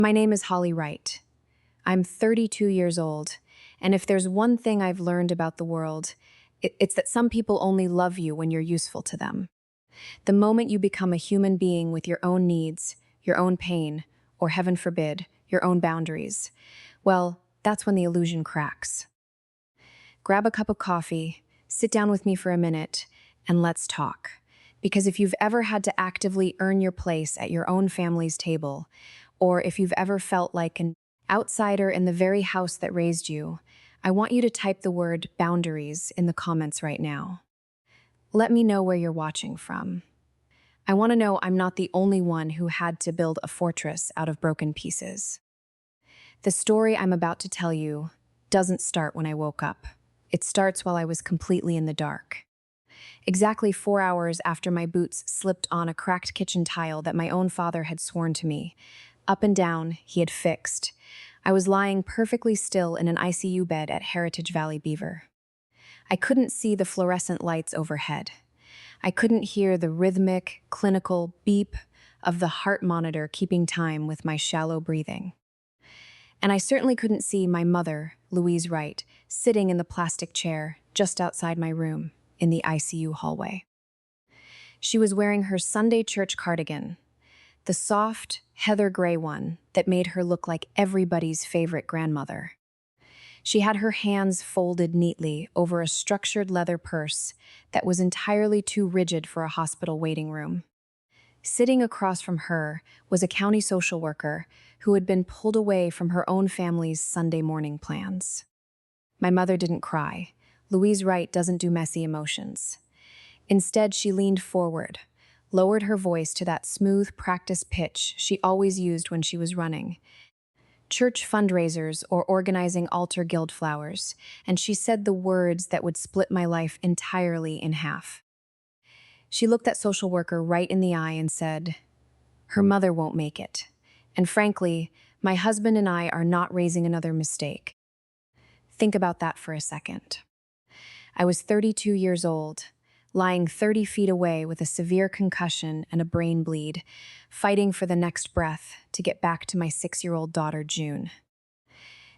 My name is Holly Wright. I'm 32 years old, and if there's one thing I've learned about the world, it's that some people only love you when you're useful to them. The moment you become a human being with your own needs, your own pain, or heaven forbid, your own boundaries, well, that's when the illusion cracks. Grab a cup of coffee, sit down with me for a minute, and let's talk. Because if you've ever had to actively earn your place at your own family's table, or if you've ever felt like an outsider in the very house that raised you, I want you to type the word boundaries in the comments right now. Let me know where you're watching from. I want to know I'm not the only one who had to build a fortress out of broken pieces. The story I'm about to tell you doesn't start when I woke up. It starts while I was completely in the dark. Exactly 4 hours after my boots slipped on a cracked kitchen tile that my own father had sworn to me, up and down, he had fixed. I was lying perfectly still in an ICU bed at Heritage Valley Beaver. I couldn't see the fluorescent lights overhead. I couldn't hear the rhythmic, clinical beep of the heart monitor keeping time with my shallow breathing. And I certainly couldn't see my mother, Louise Wright, sitting in the plastic chair just outside my room in the ICU hallway. She was wearing her Sunday church cardigan, the soft, heather gray one that made her look like everybody's favorite grandmother. She had her hands folded neatly over a structured leather purse that was entirely too rigid for a hospital waiting room. Sitting across from her was a county social worker who had been pulled away from her own family's Sunday morning plans. My mother didn't cry. Louise Wright doesn't do messy emotions. Instead, she leaned forward, lowered her voice to that smooth practice pitch she always used when she was running church fundraisers or organizing altar guild flowers, and she said the words that would split my life entirely in half. She looked that social worker right in the eye and said, "Her mother won't make it. And frankly, my husband and I are not raising another mistake." Think about that for a second. I was 32 years old, lying 30 feet away with a severe concussion and a brain bleed, fighting for the next breath to get back to my 6-year-old daughter, June.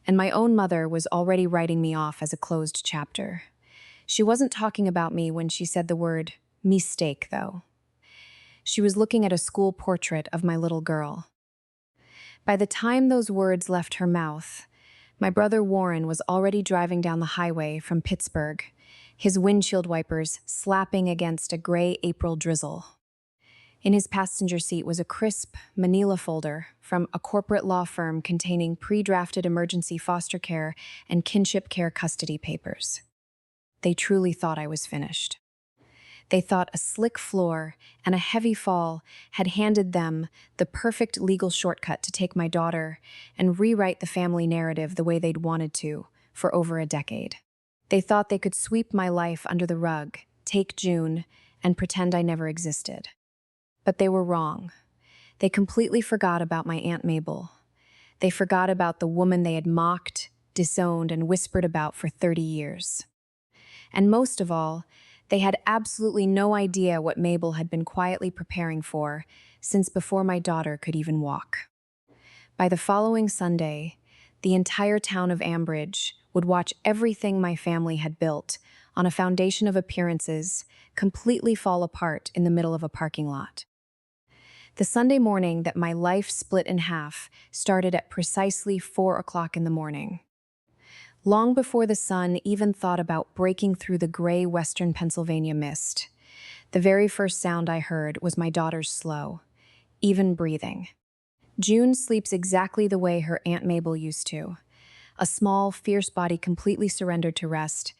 And my own mother was already writing me off as a closed chapter. She wasn't talking about me when she said the word mistake, though. She was looking at a school portrait of my little girl. By the time those words left her mouth, my brother Warren was already driving down the highway from Pittsburgh, his windshield wipers slapping against a gray April drizzle. In his passenger seat was a crisp manila folder from a corporate law firm containing pre-drafted emergency foster care and kinship care custody papers. They truly thought I was finished. They thought a slick floor and a heavy fall had handed them the perfect legal shortcut to take my daughter and rewrite the family narrative the way they'd wanted to for over a decade. They thought they could sweep my life under the rug, take June, and pretend I never existed. But they were wrong. They completely forgot about my Aunt Mabel. They forgot about the woman they had mocked, disowned, and whispered about for 30 years. And most of all, they had absolutely no idea what Mabel had been quietly preparing for since before my daughter could even walk. By the following Sunday, the entire town of Ambridge would watch everything my family had built on a foundation of appearances completely fall apart in the middle of a parking lot. The Sunday morning that my life split in half started at precisely 4 o'clock in the morning. Long before the sun even thought about breaking through the gray western Pennsylvania mist, the very first sound I heard was my daughter's slow, even breathing. June sleeps exactly the way her Aunt Mabel used to, a small, fierce body completely surrendered to rest,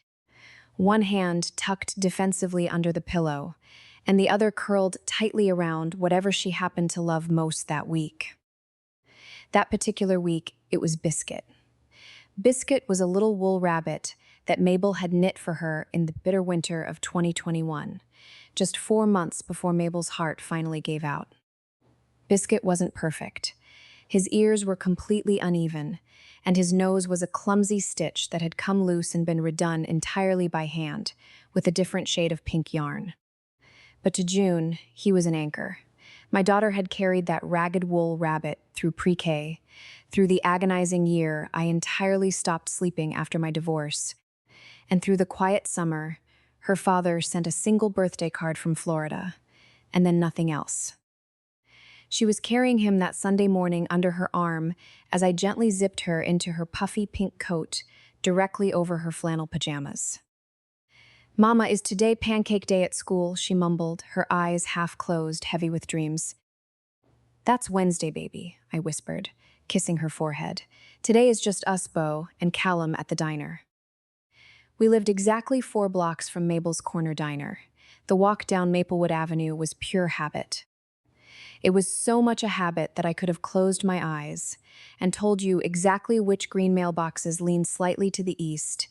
one hand tucked defensively under the pillow, and the other curled tightly around whatever she happened to love most that week. That particular week, it was Biscuit. Biscuit was a little wool rabbit that Mabel had knit for her in the bitter winter of 2021, just 4 months before Mabel's heart finally gave out. Biscuit wasn't perfect. His ears were completely uneven, and his nose was a clumsy stitch that had come loose and been redone entirely by hand, with a different shade of pink yarn. But to June, he was an anchor, My daughter had carried that ragged wool rabbit through pre-K, through the agonizing year I entirely stopped sleeping after my divorce, and through the quiet summer, her father sent a single birthday card from Florida, and then nothing else. She was carrying him that Sunday morning under her arm as I gently zipped her into her puffy pink coat directly over her flannel pajamas. "Mama, is today pancake day at school?" she mumbled, her eyes half closed, heavy with dreams. "That's Wednesday, baby," I whispered, kissing her forehead. "Today is just us, Bo, and Callum at the diner." We lived exactly 4 blocks from Mabel's corner diner. The walk down Maplewood Avenue was pure habit. It was so much a habit that I could have closed my eyes and told you exactly which green mailboxes leaned slightly to the east,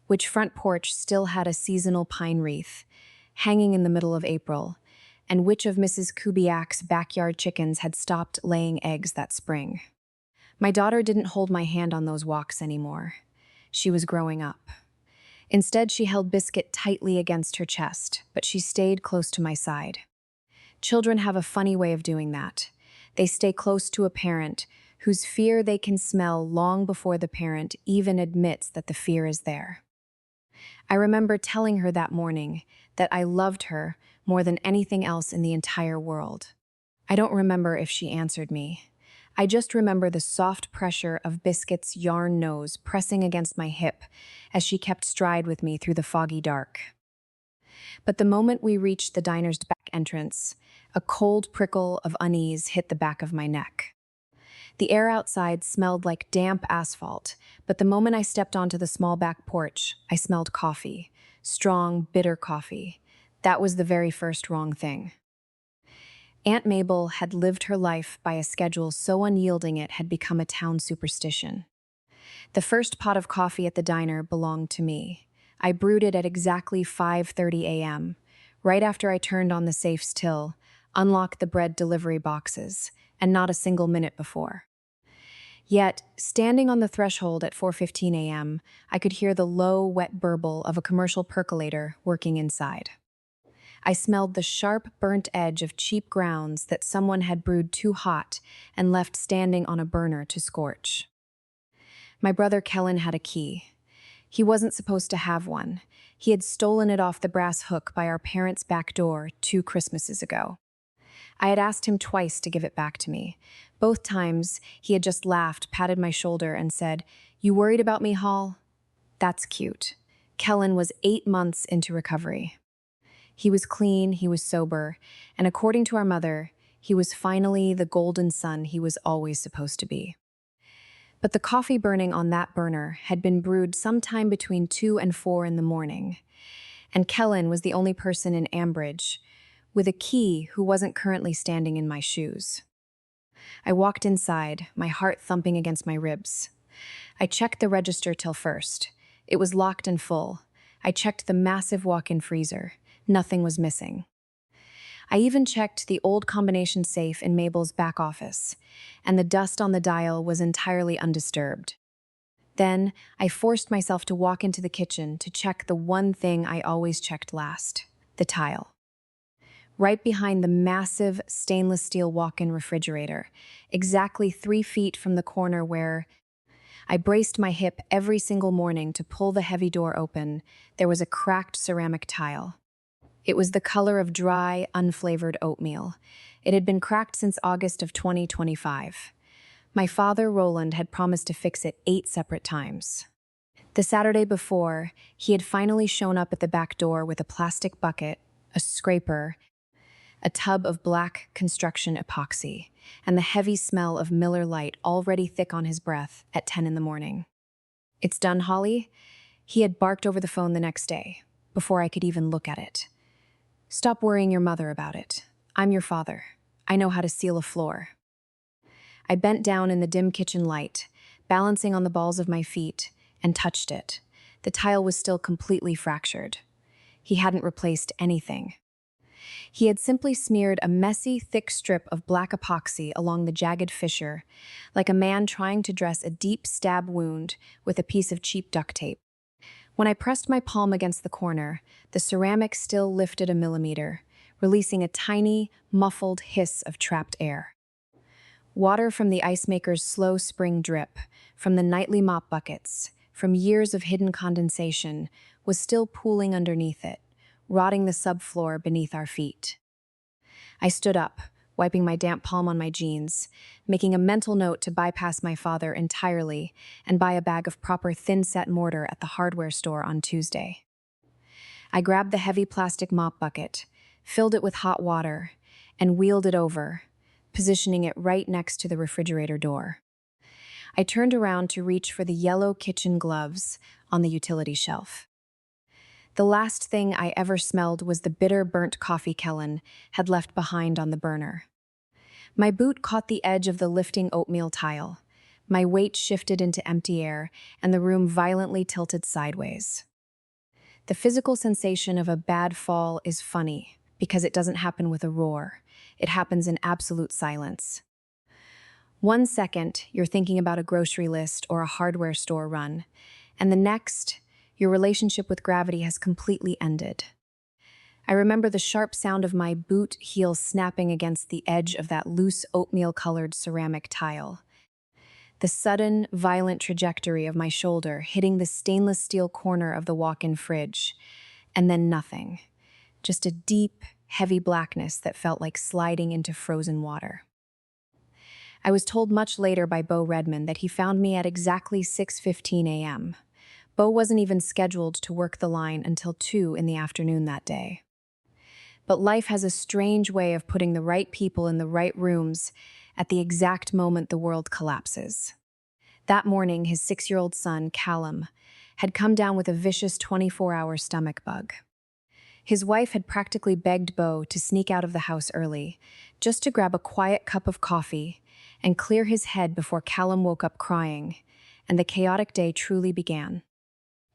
which front porch still had a seasonal pine wreath hanging in the middle of April, and which of Mrs. Kubiak's backyard chickens had stopped laying eggs that spring. My daughter didn't hold my hand on those walks anymore. She was growing up. Instead, she held Biscuit tightly against her chest, but she stayed close to my side. Children have a funny way of doing that. They stay close to a parent whose fear they can smell long before the parent even admits that the fear is there. I remember telling her that morning that I loved her more than anything else in the entire world. I don't remember if she answered me. I just remember the soft pressure of Biscuit's yarn nose pressing against my hip as she kept stride with me through the foggy dark. But the moment we reached the diner's back entrance, a cold prickle of unease hit the back of my neck. The air outside smelled like damp asphalt, but the moment I stepped onto the small back porch, I smelled coffee. Strong, bitter coffee. That was the very first wrong thing. Aunt Mabel had lived her life by a schedule so unyielding it had become a town superstition. The first pot of coffee at the diner belonged to me. I brewed it at exactly 5:30 a.m., right after I turned on the safe's till, unlocked the bread delivery boxes, and not a single minute before. Yet, standing on the threshold at 4:15 a.m., I could hear the low, wet burble of a commercial percolator working inside. I smelled the sharp, burnt edge of cheap grounds that someone had brewed too hot and left standing on a burner to scorch. My brother Kellen had a key. He wasn't supposed to have one. He had stolen it off the brass hook by our parents' back door 2 Christmases ago. I had asked him twice to give it back to me. Both times, he had just laughed, patted my shoulder, and said, "You worried about me, Hall?" That's cute. Kellen was 8 months into recovery. He was clean, he was sober, and according to our mother, he was finally the golden son he was always supposed to be. But the coffee burning on that burner had been brewed sometime between 2 and 4 in the morning, and Kellen was the only person in Ambridge with a key who wasn't currently standing in my shoes. I walked inside, my heart thumping against my ribs. I checked the register till first. It was locked and full. I checked the massive walk-in freezer. Nothing was missing. I even checked the old combination safe in Mabel's back office, and the dust on the dial was entirely undisturbed. Then, I forced myself to walk into the kitchen to check the one thing I always checked last, the tile. Right behind the massive stainless steel walk-in refrigerator, exactly 3 feet from the corner where I braced my hip every single morning to pull the heavy door open, there was a cracked ceramic tile. It was the color of dry, unflavored oatmeal. It had been cracked since August of 2025. My father, Roland, had promised to fix it 8 separate times. The Saturday before, he had finally shown up at the back door with a plastic bucket, a scraper, a tub of black construction epoxy, and the heavy smell of Miller Lite already thick on his breath at 10 in the morning. "It's done, Holly?" He had barked over the phone the next day, before I could even look at it. "Stop worrying your mother about it. I'm your father. I know how to seal a floor." I bent down in the dim kitchen light, balancing on the balls of my feet, and touched it. The tile was still completely fractured. He hadn't replaced anything. He had simply smeared a messy, thick strip of black epoxy along the jagged fissure, like a man trying to dress a deep stab wound with a piece of cheap duct tape. When I pressed my palm against the corner, the ceramic still lifted a millimeter, releasing a tiny, muffled hiss of trapped air. Water from the ice maker's slow spring drip, from the nightly mop buckets, from years of hidden condensation, was still pooling underneath it, rotting the subfloor beneath our feet. I stood up, wiping my damp palm on my jeans, making a mental note to bypass my father entirely and buy a bag of proper thin-set mortar at the hardware store on Tuesday. I grabbed the heavy plastic mop bucket, filled it with hot water, and wheeled it over, positioning it right next to the refrigerator door. I turned around to reach for the yellow kitchen gloves on the utility shelf. The last thing I ever smelled was the bitter burnt coffee Kellen had left behind on the burner. My boot caught the edge of the lifting oatmeal tile. My weight shifted into empty air, and the room violently tilted sideways. The physical sensation of a bad fall is funny because it doesn't happen with a roar. It happens in absolute silence. 1 second, you're thinking about a grocery list or a hardware store run, and the next, your relationship with gravity has completely ended. I remember the sharp sound of my boot heel snapping against the edge of that loose oatmeal-colored ceramic tile. The sudden, violent trajectory of my shoulder hitting the stainless steel corner of the walk-in fridge, and then nothing. Just a deep, heavy blackness that felt like sliding into frozen water. I was told much later by Bo Redmond that he found me at exactly 6:15 a.m. Bo wasn't even scheduled to work the line until 2 in the afternoon that day. But life has a strange way of putting the right people in the right rooms at the exact moment the world collapses. That morning, his 6-year-old son, Callum, had come down with a vicious 24-hour stomach bug. His wife had practically begged Bo to sneak out of the house early, just to grab a quiet cup of coffee and clear his head before Callum woke up crying, and the chaotic day truly began.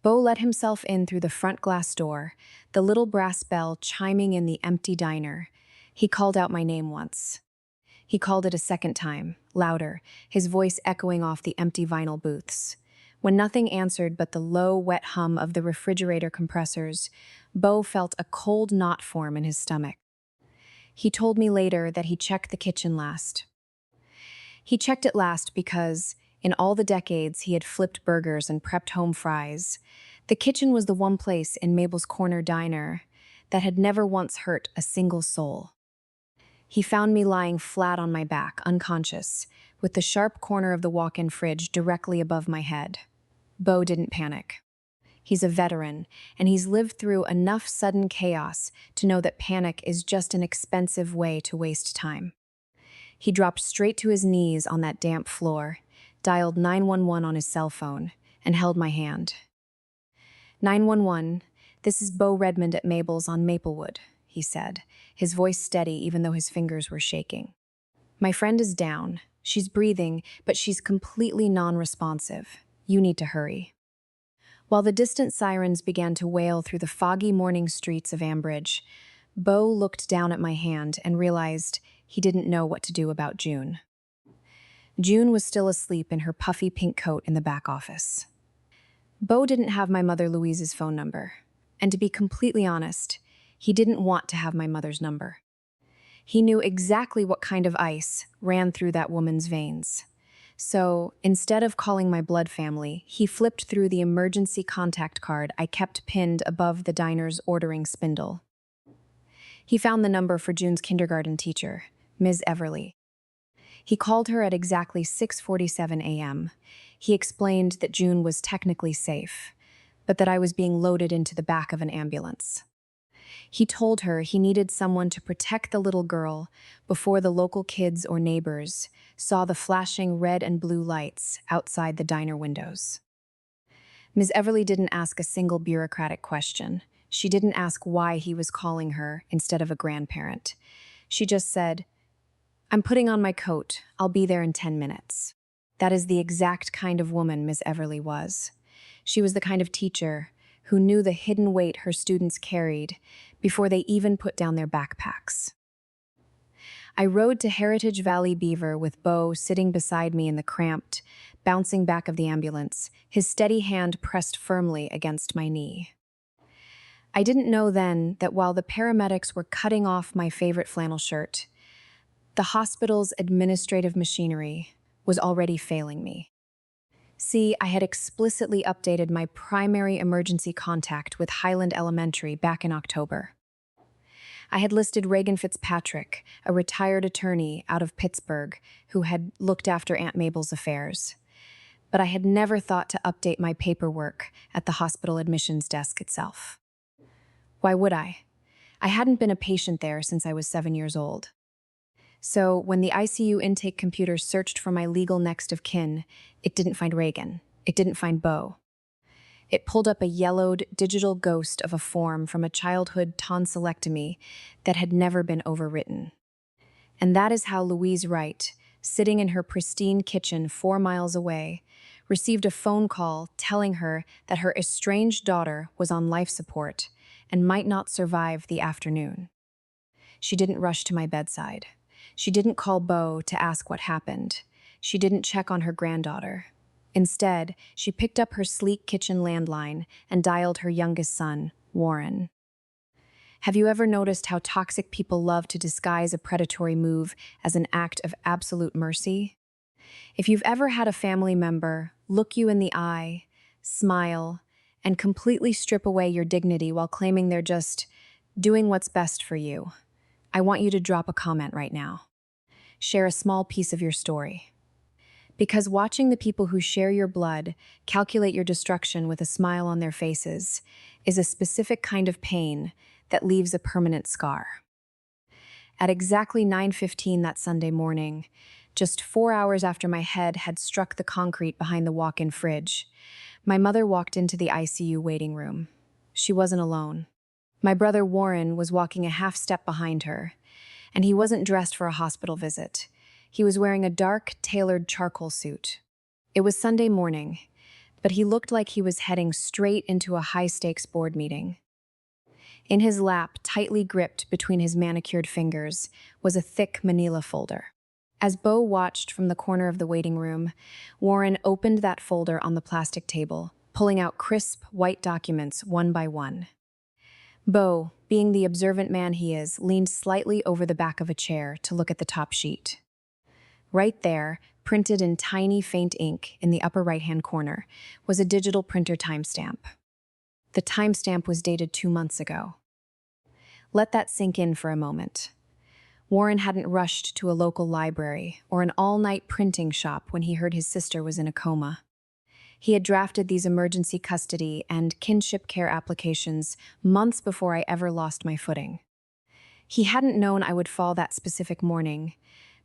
Bo let himself in through the front glass door, the little brass bell chiming in the empty diner. He called out my name once. He called it a second time, louder, his voice echoing off the empty vinyl booths. When nothing answered but the low, wet hum of the refrigerator compressors, Bo felt a cold knot form in his stomach. He told me later that he checked the kitchen last. He checked it last because, in all the decades he had flipped burgers and prepped home fries, the kitchen was the one place in Mabel's Corner Diner that had never once hurt a single soul. He found me lying flat on my back, unconscious, with the sharp corner of the walk-in fridge directly above my head. Bo didn't panic. He's a veteran, and he's lived through enough sudden chaos to know that panic is just an expensive way to waste time. He dropped straight to his knees on that damp floor, dialed 911 on his cell phone, and held my hand. 911, this is Bo Redmond at Mabel's on Maplewood, he said, his voice steady even though his fingers were shaking. My friend is down. She's breathing, but she's completely non-responsive. You need to hurry. While the distant sirens began to wail through the foggy morning streets of Ambridge, Bo looked down at my hand and realized he didn't know what to do about June. June was still asleep in her puffy pink coat in the back office. Bo didn't have my mother Louise's phone number, and to be completely honest, he didn't want to have my mother's number. He knew exactly what kind of ice ran through that woman's veins. So, instead of calling my blood family, he flipped through the emergency contact card I kept pinned above the diner's ordering spindle. He found the number for June's kindergarten teacher, Ms. Everly. He called her at exactly 6:47 a.m. He explained that June was technically safe, but that I was being loaded into the back of an ambulance. He told her he needed someone to protect the little girl before the local kids or neighbors saw the flashing red and blue lights outside the diner windows. Ms. Everly didn't ask a single bureaucratic question. She didn't ask why he was calling her instead of a grandparent. She just said, "I'm putting on my coat. I'll be there in 10 minutes." That is the exact kind of woman Ms. Everly was. She was the kind of teacher who knew the hidden weight her students carried before they even put down their backpacks. I rode to Heritage Valley Beaver with Bo sitting beside me in the cramped, bouncing back of the ambulance, his steady hand pressed firmly against my knee. I didn't know then that while the paramedics were cutting off my favorite flannel shirt, the hospital's administrative machinery was already failing me. See, I had explicitly updated my primary emergency contact with Highland Elementary back in October. I had listed Reagan Fitzpatrick, a retired attorney out of Pittsburgh who had looked after Aunt Mabel's affairs. But I had never thought to update my paperwork at the hospital admissions desk itself. Why would I? I hadn't been a patient there since I was 7 years old. So when the ICU intake computer searched for my legal next of kin, it didn't find Reagan. It didn't find Beau. It pulled up a yellowed digital ghost of a form from a childhood tonsillectomy that had never been overwritten. And that is how Louise Wright, sitting in her pristine kitchen 4 miles away, received a phone call telling her that her estranged daughter was on life support and might not survive the afternoon. She didn't rush to my bedside. She didn't call Beau to ask what happened. She didn't check on her granddaughter. Instead, she picked up her sleek kitchen landline and dialed her youngest son, Warren. Have you ever noticed how toxic people love to disguise a predatory move as an act of absolute mercy? If you've ever had a family member look you in the eye, smile, and completely strip away your dignity while claiming they're just doing what's best for you, I want you to drop a comment right now. Share a small piece of your story. Because watching the people who share your blood calculate your destruction with a smile on their faces is a specific kind of pain that leaves a permanent scar. At exactly 9:15 that Sunday morning, just 4 hours after my head had struck the concrete behind the walk-in fridge, my mother walked into the ICU waiting room. She wasn't alone. My brother Warren was walking a half step behind her, and he wasn't dressed for a hospital visit. He was wearing a dark, tailored charcoal suit. It was Sunday morning, but he looked like he was heading straight into a high-stakes board meeting. In his lap, tightly gripped between his manicured fingers, was a thick manila folder. As Beau watched from the corner of the waiting room, Warren opened that folder on the plastic table, pulling out crisp, white documents one by one. Beau, being the observant man he is, leaned slightly over the back of a chair to look at the top sheet. Right there, printed in tiny, faint ink in the upper right-hand corner, was a digital printer timestamp. The timestamp was dated 2 months ago. Let that sink in for a moment. Warren hadn't rushed to a local library or an all-night printing shop when he heard his sister was in a coma. He had drafted these emergency custody and kinship care applications months before I ever lost my footing. He hadn't known I would fall that specific morning,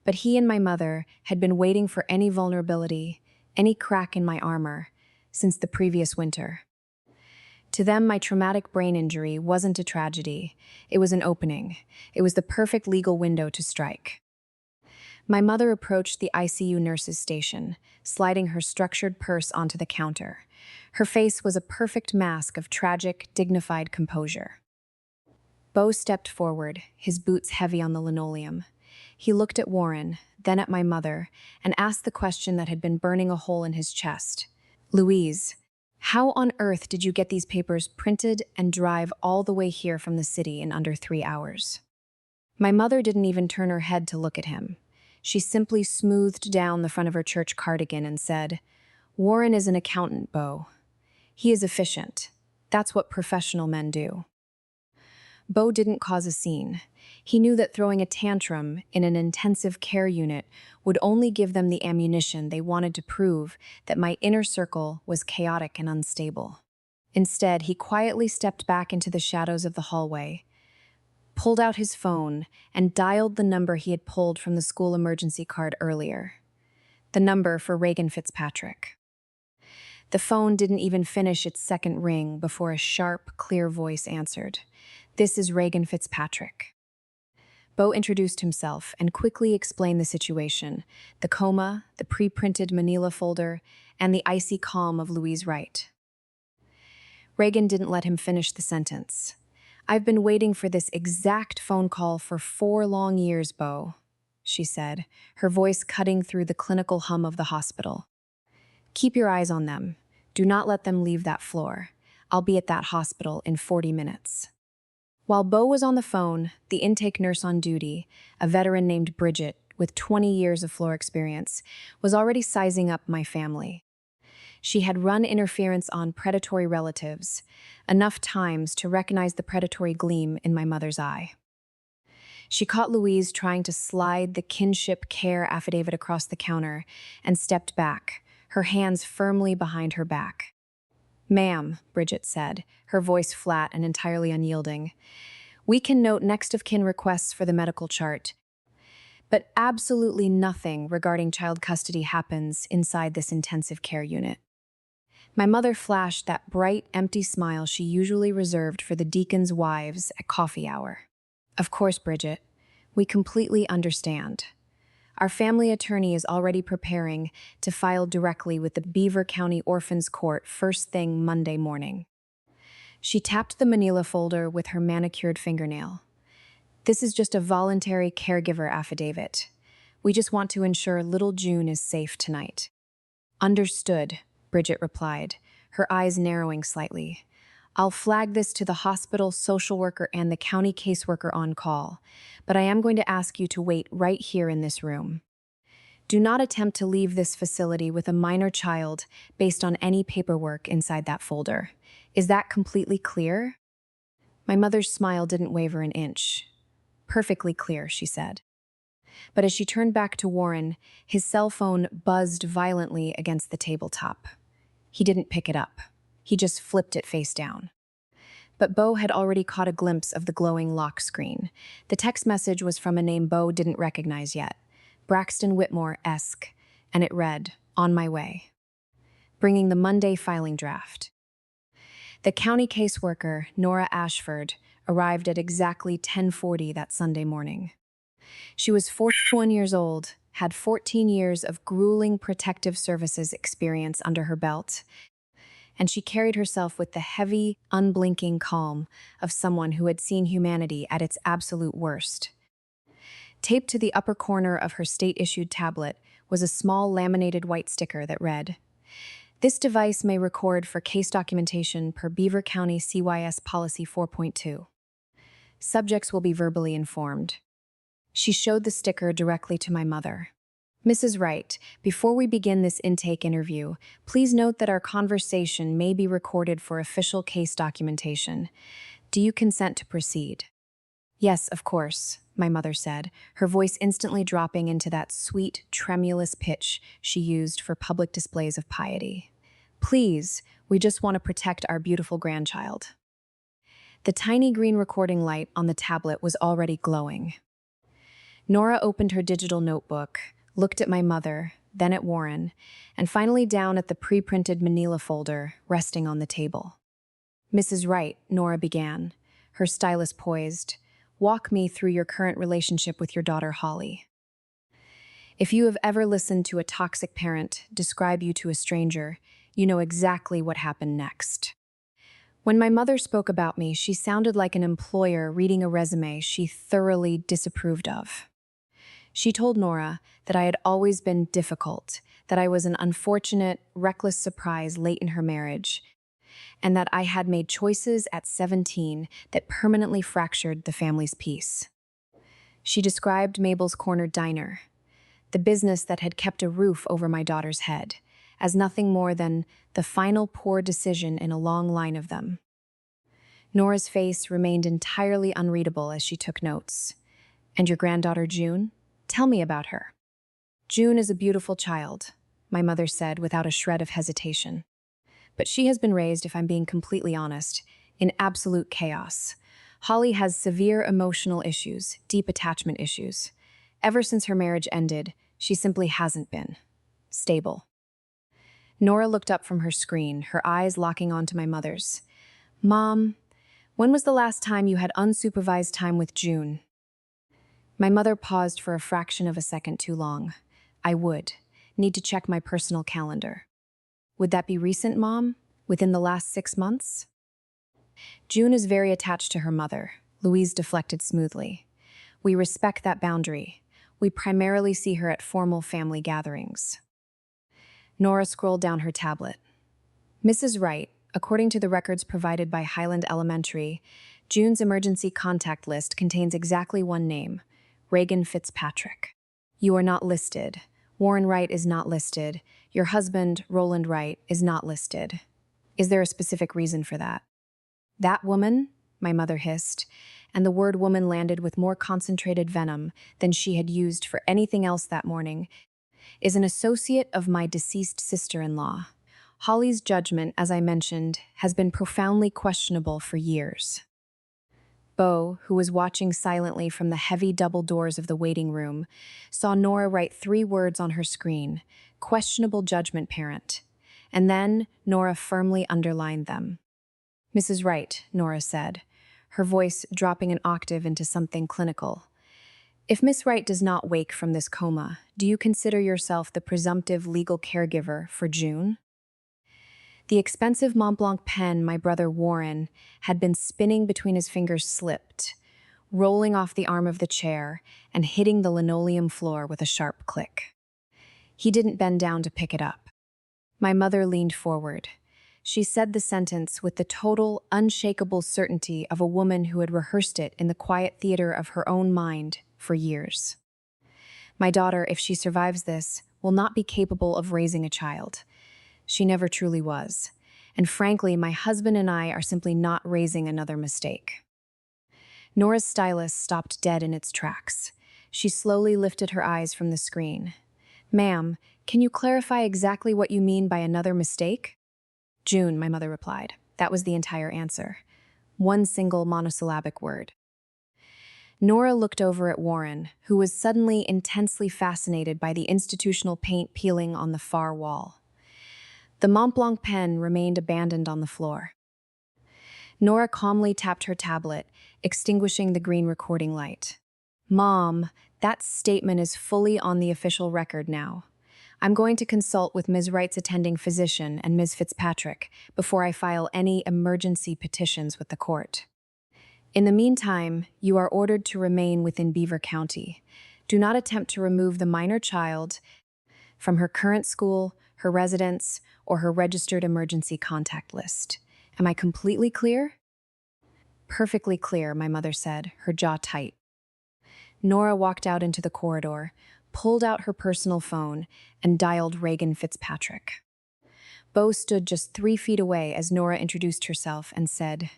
but he and my mother had been waiting for any vulnerability, any crack in my armor, since the previous winter. To them, my traumatic brain injury wasn't a tragedy. It was an opening. It was the perfect legal window to strike. My mother approached the ICU nurse's station, sliding her structured purse onto the counter. Her face was a perfect mask of tragic, dignified composure. Beau stepped forward, his boots heavy on the linoleum. He looked at Warren, then at my mother, and asked the question that had been burning a hole in his chest. "Louise, how on earth did you get these papers printed and drive all the way here from the city in under 3 hours?" My mother didn't even turn her head to look at him. She simply smoothed down the front of her church cardigan and said, "Warren is an accountant, Beau. He is efficient. That's what professional men do." Beau didn't cause a scene. He knew that throwing a tantrum in an intensive care unit would only give them the ammunition they wanted to prove that my inner circle was chaotic and unstable. Instead, he quietly stepped back into the shadows of the hallway, pulled out his phone, and dialed the number he had pulled from the school emergency card earlier. The number for Reagan Fitzpatrick. The phone didn't even finish its second ring before a sharp, clear voice answered. "This is Reagan Fitzpatrick." Beau introduced himself and quickly explained the situation, the coma, the pre-printed manila folder, and the icy calm of Louise Wright. Reagan didn't let him finish the sentence. "I've been waiting for this exact phone call for 4 long years, Beau," she said, her voice cutting through the clinical hum of the hospital. "Keep your eyes on them. Do not let them leave that floor. I'll be at that hospital in 40 minutes. While Beau was on the phone, the intake nurse on duty, a veteran named Bridget with 20 years of floor experience, was already sizing up my family. She had run interference on predatory relatives, enough times to recognize the predatory gleam in my mother's eye. She caught Louise trying to slide the kinship care affidavit across the counter and stepped back, her hands firmly behind her back. "Ma'am," Bridget said, her voice flat and entirely unyielding, "we can note next of kin requests for the medical chart, but absolutely nothing regarding child custody happens inside this intensive care unit." My mother flashed that bright, empty smile she usually reserved for the deacons' wives at coffee hour. "Of course, Bridget. We completely understand. Our family attorney is already preparing to file directly with the Beaver County Orphans Court first thing Monday morning." She tapped the manila folder with her manicured fingernail. "This is just a voluntary caregiver affidavit. We just want to ensure little June is safe tonight." "Understood," Bridget replied, her eyes narrowing slightly. "I'll flag this to the hospital social worker and the county caseworker on call, but I am going to ask you to wait right here in this room. Do not attempt to leave this facility with a minor child based on any paperwork inside that folder. Is that completely clear?" My mother's smile didn't waver an inch. "Perfectly clear," she said. But as she turned back to Warren, his cell phone buzzed violently against the tabletop. He didn't pick it up. He just flipped it face down. But Beau had already caught a glimpse of the glowing lock screen. The text message was from a name Beau didn't recognize yet, Braxton Whitmore-esque, and it read, "On my way. Bringing the Monday filing draft." The county caseworker, Nora Ashford, arrived at exactly 10:40 that Sunday morning. She was 41 years old, had 14 years of grueling protective services experience under her belt, and she carried herself with the heavy, unblinking calm of someone who had seen humanity at its absolute worst. Taped to the upper corner of her state-issued tablet was a small laminated white sticker that read, "This device may record for case documentation per Beaver County CYS Policy 4.2. Subjects will be verbally informed." She showed the sticker directly to my mother. "Mrs. Wright, before we begin this intake interview, please note that our conversation may be recorded for official case documentation. Do you consent to proceed?" "Yes, of course," my mother said, her voice instantly dropping into that sweet, tremulous pitch she used for public displays of piety. "Please, we just want to protect our beautiful grandchild." The tiny green recording light on the tablet was already glowing. Nora opened her digital notebook, looked at my mother, then at Warren, and finally down at the pre-printed manila folder resting on the table. "Mrs. Wright," Nora began, her stylus poised, "walk me through your current relationship with your daughter Holly." If you have ever listened to a toxic parent describe you to a stranger, you know exactly what happened next. When my mother spoke about me, she sounded like an employer reading a resume she thoroughly disapproved of. She told Nora that I had always been difficult, that I was an unfortunate, reckless surprise late in her marriage, and that I had made choices at 17 that permanently fractured the family's peace. She described Mabel's Corner Diner, the business that had kept a roof over my daughter's head, as nothing more than the final poor decision in a long line of them. Nora's face remained entirely unreadable as she took notes. "And your granddaughter June? Tell me about her." "June is a beautiful child," my mother said without a shred of hesitation. "But she has been raised, if I'm being completely honest, in absolute chaos. Holly has severe emotional issues, deep attachment issues. Ever since her marriage ended, she simply hasn't been stable." Nora looked up from her screen, her eyes locking onto my mother's. "Mom, when was the last time you had unsupervised time with June?" My mother paused for a fraction of a second too long. "I would. Need to check my personal calendar." "Would that be recent, Mom? Within the last 6 months?" "June is very attached to her mother," Louise deflected smoothly. "We respect that boundary. We primarily see her at formal family gatherings." Nora scrolled down her tablet. "Mrs. Wright, According to the records provided by Highland Elementary, June's emergency contact list contains exactly one name, Reagan Fitzpatrick. You are not listed. Warren Wright is not listed. Your husband, Roland Wright, is not listed. Is there a specific reason for that? That woman, my mother hissed, and the word woman landed with more concentrated venom than she had used for anything else that morning, is an associate of my deceased sister-in-law. Holly's judgment, as I mentioned, has been profoundly questionable for years. Bo, who was watching silently from the heavy double doors of the waiting room, saw Nora write 3 words on her screen, questionable judgment parent, and then Nora firmly underlined them. Mrs. Wright, Nora said, her voice dropping an octave into something clinical. If Miss Wright does not wake from this coma, do you consider yourself the presumptive legal caregiver for June? The expensive Montblanc pen my brother Warren had been spinning between his fingers slipped, rolling off the arm of the chair and hitting the linoleum floor with a sharp click. He didn't bend down to pick it up. My mother leaned forward. She said the sentence with the total, unshakable certainty of a woman who had rehearsed it in the quiet theater of her own mind for years. My daughter, if she survives this, will not be capable of raising a child. She never truly was. And frankly, my husband and I are simply not raising another mistake. Nora's stylus stopped dead in its tracks. She slowly lifted her eyes from the screen. Ma'am, can you clarify exactly what you mean by another mistake? June, my mother replied. That was the entire answer. One single monosyllabic word. Nora looked over at Warren, who was suddenly intensely fascinated by the institutional paint peeling on the far wall. The Montblanc pen remained abandoned on the floor. Nora calmly tapped her tablet, extinguishing the green recording light. Mom, that statement is fully on the official record now. I'm going to consult with Ms. Wright's attending physician and Ms. Fitzpatrick before I file any emergency petitions with the court. In the meantime, you are ordered to remain within Beaver County. Do not attempt to remove the minor child from her current school, her residence, or her registered emergency contact list. Am I completely clear? Perfectly clear, my mother said, her jaw tight. Nora walked out into the corridor, pulled out her personal phone, and dialed Reagan Fitzpatrick. Bo stood just 3 feet away as Nora introduced herself and said,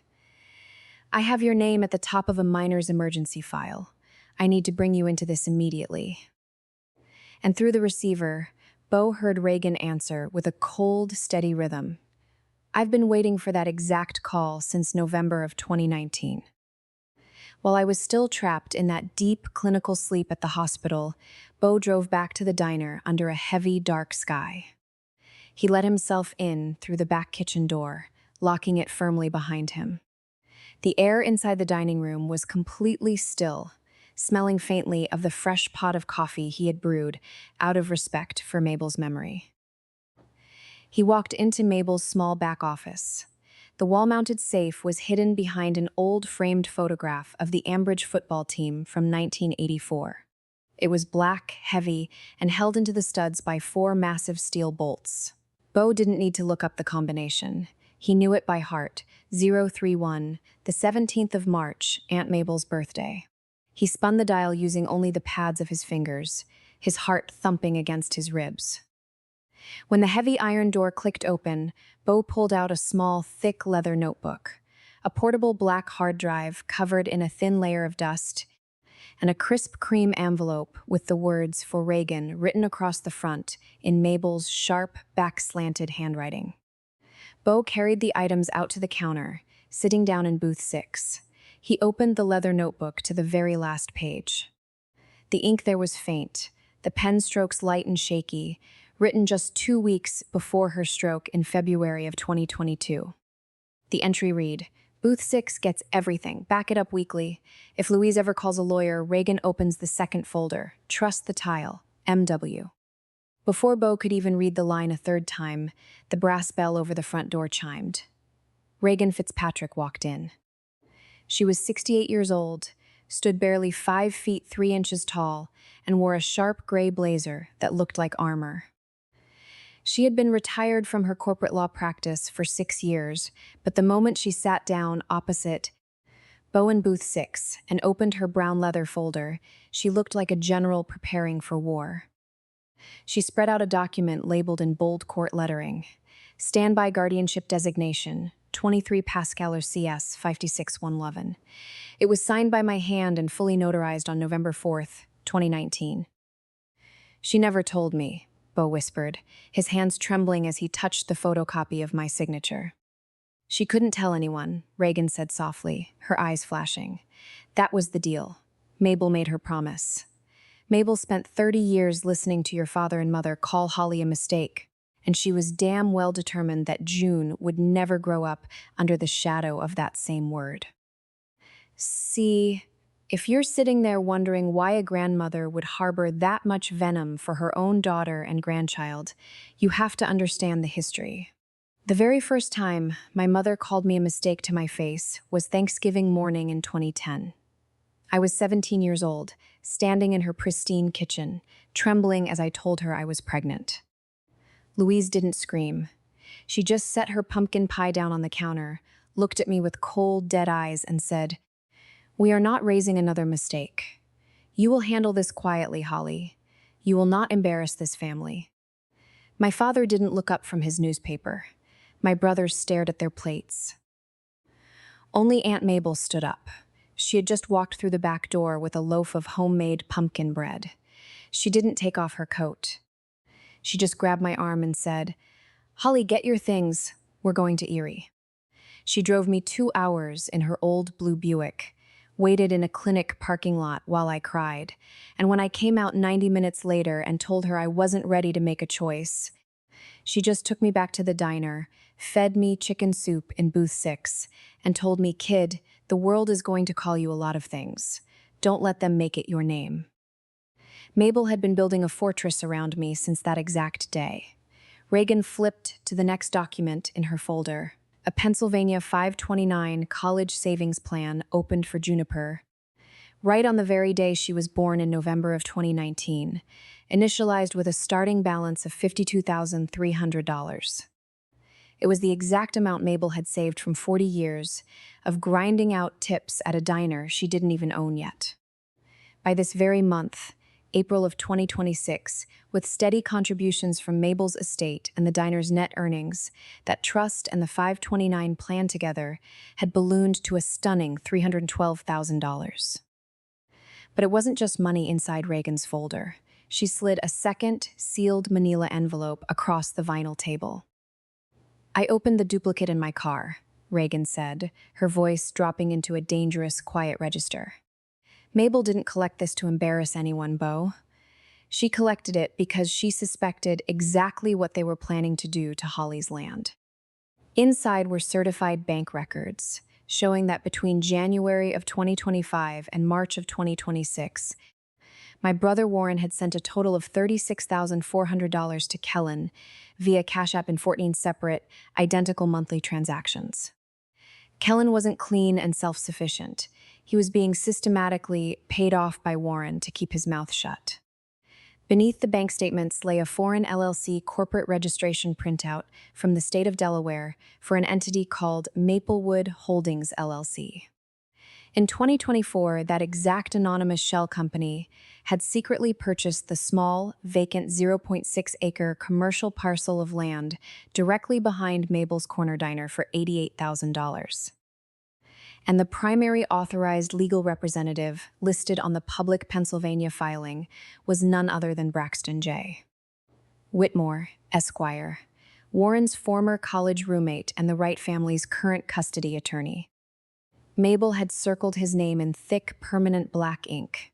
I have your name at the top of a minor's emergency file. I need to bring you into this immediately. And through the receiver, Bo heard Reagan answer with a cold, steady rhythm. I've been waiting for that exact call since November of 2019. While I was still trapped in that deep clinical sleep at the hospital, Bo drove back to the diner under a heavy, dark sky. He let himself in through the back kitchen door, locking it firmly behind him. The air inside the dining room was completely still, smelling faintly of the fresh pot of coffee he had brewed out of respect for Mabel's memory. He walked into Mabel's small back office. The wall-mounted safe was hidden behind an old framed photograph of the Ambridge football team from 1984. It was black, heavy, and held into the studs by 4 massive steel bolts. Bo didn't need to look up the combination. He knew it by heart, 031, the 17th of March, Aunt Mabel's birthday. He spun the dial using only the pads of his fingers, his heart thumping against his ribs. When the heavy iron door clicked open, Bo pulled out a small, thick leather notebook, a portable black hard drive covered in a thin layer of dust, and a crisp cream envelope with the words for Reagan written across the front in Mabel's sharp, back-slanted handwriting. Bo carried the items out to the counter, sitting down in booth 6. He opened the leather notebook to the very last page. The ink there was faint, the pen strokes light and shaky, written just 2 weeks before her stroke in February of 2022. The entry read, Booth 6 gets everything, back it up weekly. If Louise ever calls a lawyer, Reagan opens the second folder, trust the tile, MW. Before Bo could even read the line a third time, the brass bell over the front door chimed. Reagan Fitzpatrick walked in. She was 68 years old, stood barely 5 feet 3 inches tall, and wore a sharp gray blazer that looked like armor. She had been retired from her corporate law practice for 6 years, but the moment she sat down opposite Bowen Booth 6 and opened her brown leather folder, she looked like a general preparing for war. She spread out a document labeled in bold court lettering. Standby Guardianship Designation, 23 Pascal or CS 56111. It was signed by my hand and fully notarized on November 4th, 2019. She never told me, Bo whispered, his hands trembling as he touched the photocopy of my signature. She couldn't tell anyone, Reagan said softly, her eyes flashing. That was the deal. Mabel made her promise. Mabel spent 30 years listening to your father and mother call Holly a mistake, and she was damn well determined that June would never grow up under the shadow of that same word. See, if you're sitting there wondering why a grandmother would harbor that much venom for her own daughter and grandchild, you have to understand the history. The very first time my mother called me a mistake to my face was Thanksgiving morning in 2010. I was 17 years old, standing in her pristine kitchen, trembling as I told her I was pregnant. Louise didn't scream. She just set her pumpkin pie down on the counter, looked at me with cold, dead eyes, and said, "We are not raising another mistake. You will handle this quietly, Holly. You will not embarrass this family." My father didn't look up from his newspaper. My brothers stared at their plates. Only Aunt Mabel stood up. She had just walked through the back door with a loaf of homemade pumpkin bread. She didn't take off her coat. She just grabbed my arm and said, "Holly, get your things. We're going to Erie." She drove me 2 hours in her old blue Buick, waited in a clinic parking lot while I cried, and when I came out 90 minutes later and told her I wasn't ready to make a choice, she just took me back to the diner, fed me chicken soup in booth 6, and told me, "Kid, the world is going to call you a lot of things. Don't let them make it your name." Mabel had been building a fortress around me since that exact day. Reagan flipped to the next document in her folder. A Pennsylvania 529 college savings plan opened for Juniper, right on the very day she was born in November of 2019, initialized with a starting balance of $52,300. It was the exact amount Mabel had saved from 40 years of grinding out tips at a diner she didn't even own yet. By this very month, April of 2026, with steady contributions from Mabel's estate and the diner's net earnings, that trust and the 529 plan together had ballooned to a stunning $312,000. But it wasn't just money inside Reagan's folder. She slid a second, sealed manila envelope across the vinyl table. "I opened the duplicate in my car," Reagan said, her voice dropping into a dangerous, quiet register. "Mabel didn't collect this to embarrass anyone, Bo. She collected it because she suspected exactly what they were planning to do to Holly's land." Inside were certified bank records, showing that between January of 2025 and March of 2026, my brother Warren had sent a total of $36,400 to Kellen via Cash App in 14 separate, identical monthly transactions. Kellen wasn't clean and self-sufficient. He was being systematically paid off by Warren to keep his mouth shut. Beneath the bank statements lay a foreign LLC corporate registration printout from the state of Delaware for an entity called Maplewood Holdings LLC. In 2024, that exact anonymous shell company had secretly purchased the small, vacant 0.6-acre commercial parcel of land directly behind Mabel's Corner Diner for $88,000. And the primary authorized legal representative listed on the public Pennsylvania filing was none other than Braxton J. Whitmore, Esquire, Warren's former college roommate and the Wright family's current custody attorney. Mabel had circled his name in thick, permanent black ink.